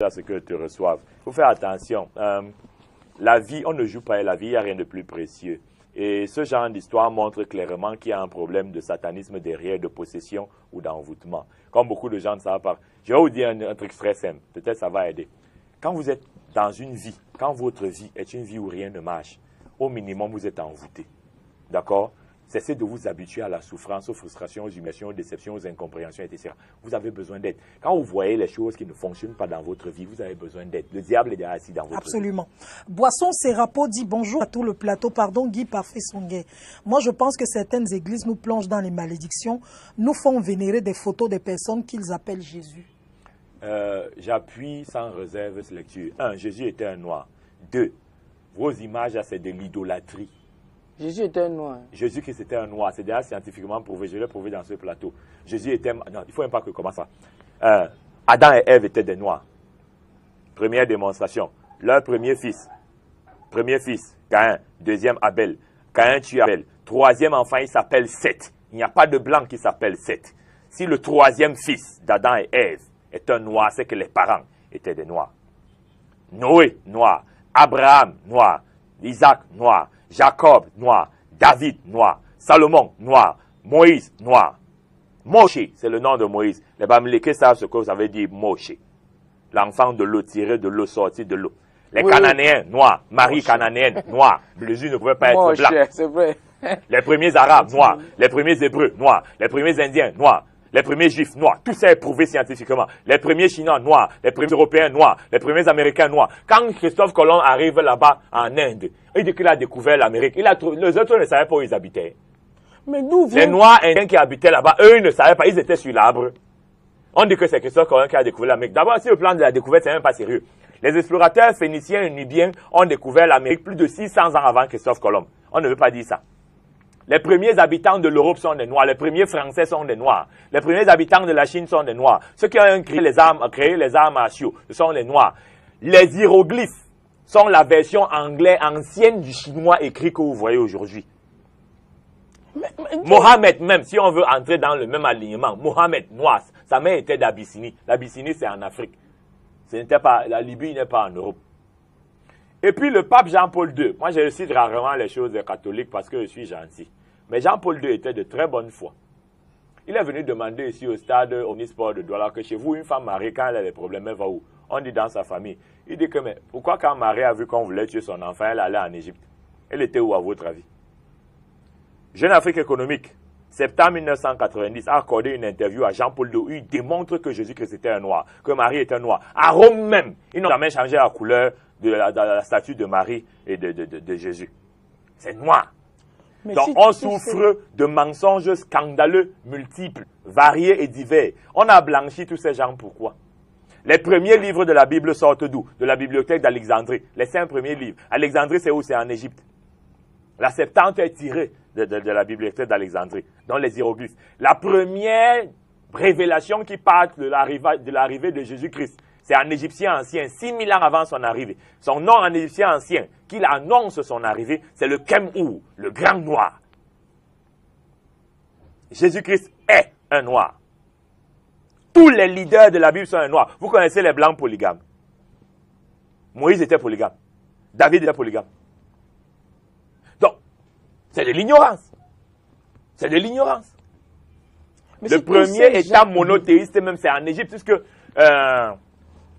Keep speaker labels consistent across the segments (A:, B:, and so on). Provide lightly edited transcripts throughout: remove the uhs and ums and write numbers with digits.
A: à ce que tu reçoives. Il faut faire attention. La vie, on ne joue pas à la vie, il n'y a rien de plus précieux. Et ce genre d'histoire montre clairement qu'il y a un problème de satanisme derrière, de possession ou d'envoûtement. Comme beaucoup de gens ne savent pas. Je vais vous dire un truc très simple, peut-être ça va aider. Quand vous êtes dans une vie, quand votre vie est une vie où rien ne marche, au minimum vous êtes envoûté. D'accord? Cessez de vous habituer à la souffrance, aux frustrations, aux humiliations, aux déceptions, aux incompréhensions, etc. Vous avez besoin d'aide. Quand vous voyez les choses qui ne fonctionnent pas dans votre vie, vous avez besoin d'aide. Le diable est assis dans votre
B: Absolument. Vie. Boisson Sérapo dit bonjour à tout le plateau. Pardon, Guy Parfait Songuet. Moi, je pense que certaines églises nous plongent dans les malédictions, nous font vénérer des photos des personnes qu'ils appellent Jésus.
A: J'appuie sans réserve cette lecture. 1. Jésus était un noir. 2. Vos images, c'est de l'idolâtrie.
C: Jésus était un noir.
A: Jésus-Christ était un noir. C'est déjà scientifiquement prouvé. Je l'ai prouvé dans ce plateau. Jésus était... Non, il ne faut même pas que commence ça. Adam et Ève étaient des noirs. Première démonstration. Leur premier fils, Caïn. Deuxième, Abel. Caïn tue Abel. Troisième enfant, il s'appelle Seth. Il n'y a pas de blanc qui s'appelle Seth. Si le troisième fils d'Adam et Ève est un noir, c'est que les parents étaient des noirs. Noé, noir. Abraham, noir. Isaac, noir. Jacob, noir. David, noir. Salomon, noir. Moïse, noir. Moshe, c'est le nom de Moïse. Les Bamileke savent ce que ça veut dire Moshe. L'enfant de l'eau, tiré de l'eau, sorti de l'eau. Les Cananéens, noirs. Marie cananéenne, noire. Jésus ne pouvait pas être blanc.
C: C'est vrai.
A: Les premiers Arabes, noirs. Les premiers Hébreux, noirs. Les premiers Indiens, noirs. Les premiers Juifs, noirs. Tout ça est prouvé scientifiquement. Les premiers Chinois, noirs. Les premiers Européens, noirs. Les premiers Américains, noirs. Quand Christophe Colomb arrive là-bas en Inde, il dit qu'il a découvert l'Amérique. Les autres ne savaient pas où ils habitaient.
C: Mais d'où vient...
A: Les Noirs indiens qui habitaient là-bas, eux, ils ne savaient pas. Ils étaient sur l'arbre. On dit que c'est Christophe Colomb qui a découvert l'Amérique. D'abord, si le plan de la découverte, c'est même pas sérieux. Les explorateurs phéniciens et nubiens ont découvert l'Amérique plus de 600 ans avant Christophe Colomb. On ne veut pas dire ça. Les premiers habitants de l'Europe sont des Noirs. Les premiers Français sont des Noirs. Les premiers habitants de la Chine sont des Noirs. Ceux qui ont créé les arts martiaux, ce sont les Noirs. Les hiéroglyphes sont la version anglaise ancienne du chinois écrit que vous voyez aujourd'hui. Mohamed même, si on veut entrer dans le même alignement, Mohamed, noir, sa mère était d'Abyssinie. L'Abyssinie, c'est en Afrique. La Libye n'est pas en Europe. Et puis le pape Jean-Paul II, moi je cite rarement les choses catholiques parce que je suis gentil. Mais Jean-Paul II était de très bonne foi. Il est venu demander ici au stade Omnisport de Douala que chez vous, une femme mariée, quand elle a des problèmes, elle va où? On dit dans sa famille. Il dit que, mais pourquoi quand Marie a vu qu'on voulait tuer son enfant, elle allait en Égypte? Elle était où à votre avis? Jeune Afrique économique, septembre 1990, a accordé une interview à Jean-Paul II où il démontre que Jésus-Christ était un noir, que Marie était un noir. À Rome même, ils n'ont jamais changé la couleur de la statue de Marie et de Jésus. C'est noir. Mais donc, on souffre de mensonges scandaleux, multiples, variés et divers. On a blanchi tous ces gens, pourquoi? Les premiers livres de la Bible sortent d'où? De la bibliothèque d'Alexandrie. Les 5 premiers livres. Alexandrie, c'est où? C'est en Égypte. La Septante est tirée de la bibliothèque d'Alexandrie, dans les hiéroglyphes. La première révélation qui part de l'arrivée de Jésus-Christ, c'est en égyptien ancien, 6000 ans avant son arrivée. Son nom en égyptien ancien, qu'il annonce son arrivée, c'est le Kem-Ou, le grand noir. Jésus-Christ est un noir. Tous les leaders de la Bible sont un noir. Vous connaissez les blancs polygames. Moïse était polygame. David était polygame. Donc, c'est de l'ignorance. C'est de l'ignorance. Le premier État monothéiste, même, c'est en Égypte, puisque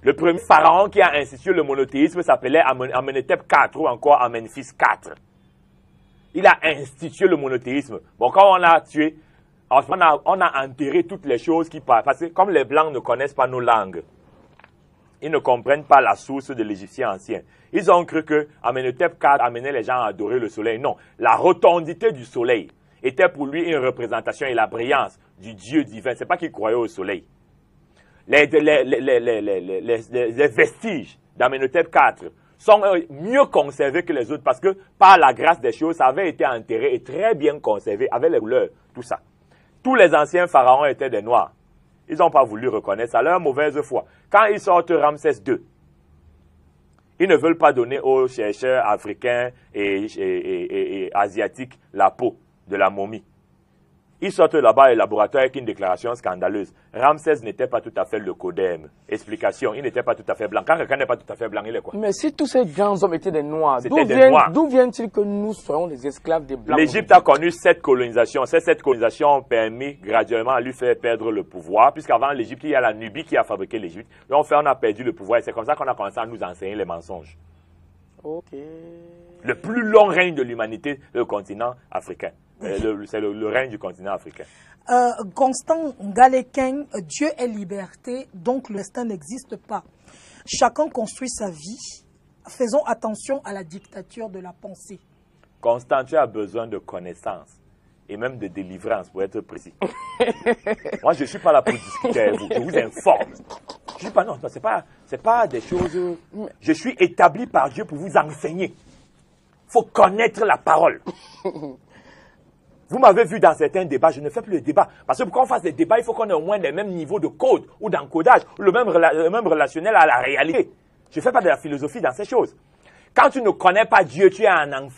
A: le premier pharaon qui a institué le monothéisme s'appelait Amenhotep IV ou encore Amenphis IV. Il a institué le monothéisme. Bon, quand on l'a tué, on a enterré toutes les choses qui parlent. Parce que comme les Blancs ne connaissent pas nos langues, ils ne comprennent pas la source de l'égyptien ancien. Ils ont cru que Amenhotep IV amenait les gens à adorer le soleil. Non, la rotondité du soleil était pour lui une représentation et la brillance du Dieu divin. Ce n'est pas qu'il croyait au soleil. Les vestiges d'Amenhotep IV sont mieux conservés que les autres parce que par la grâce des choses, ça avait été enterré et très bien conservé avec les couleurs, tout ça. Tous les anciens pharaons étaient des noirs. Ils n'ont pas voulu reconnaître ça, leur mauvaise foi. Quand ils sortent Ramsès II, ils ne veulent pas donner aux chercheurs africains et asiatiques la peau de la momie. Ils sortent là-bas un laboratoire avec une déclaration scandaleuse. Ramsès n'était pas tout à fait le codème. Explication, il n'était pas tout à fait blanc. Quand quelqu'un n'est pas tout à fait blanc, il est quoi?
C: Mais si tous ces grands hommes étaient des Noirs, d'où viennent-ils que nous soyons les esclaves des Blancs?
A: L'Égypte a connu 7 colonisations. Ces 7 colonisations ont permis graduellement à lui faire perdre le pouvoir, puisqu'avant l'Égypte, il y a la Nubie qui a fabriqué l'Égypte. On a perdu le pouvoir et c'est comme ça qu'on a commencé à nous enseigner les mensonges.
C: Ok.
A: Le plus long règne de l'humanité, le continent africain. C'est le règne du continent africain.
B: Constant Ngalekin, Dieu est liberté, donc le destin n'existe pas. Chacun construit sa vie. Faisons attention à la dictature de la pensée.
A: Constant, tu as besoin de connaissances et même de délivrance pour être précis. Moi, je ne suis pas là pour discuter avec vous. Je vous informe. Je suis pas, non, c'est pas des choses. Je suis établi par Dieu pour vous enseigner. Il faut connaître la parole. Vous m'avez vu dans certains débats, je ne fais plus de débats. Parce que pour qu'on fasse des débats, il faut qu'on ait au moins les mêmes niveaux de code ou d'encodage, ou le même relationnel à la réalité. Je ne fais pas de la philosophie dans ces choses. Quand tu ne connais pas Dieu, tu es en enfer.